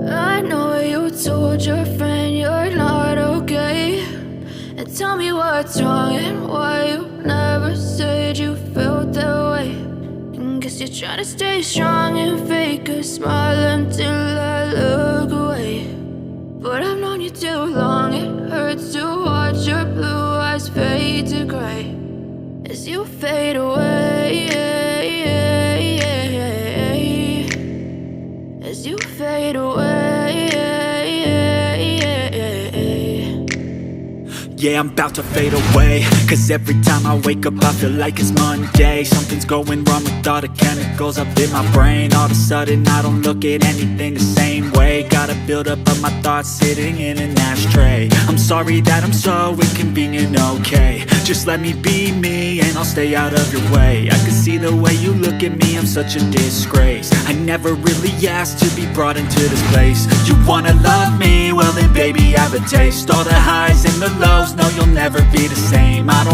I know you told your friend you're not okay, and tell me what's wrong and why you never said you felt that way. And guess you're trying to stay strong and fake a smile until I look away. But I've known you too long, it hurts to watch your blue eyes fade to gray as you fade away, as you fade away. Yeah, I'm about to fade away, cause every time I wake up I feel like it's Monday. Something's going wrong with all the chemicals up in my brain. All of a sudden I don't look at anything the same way. Got a buildup of my thoughts sitting in an ashtray. I'm sorry that I'm so inconvenient, okay. Just let me be me and I'll stay out of your way. I can see the way you look at me, I'm such a disgrace. I never really asked to be brought into this place. You wanna love me? Well then baby, have a taste. All the highs and the lows, no, you'll never be the same. I don't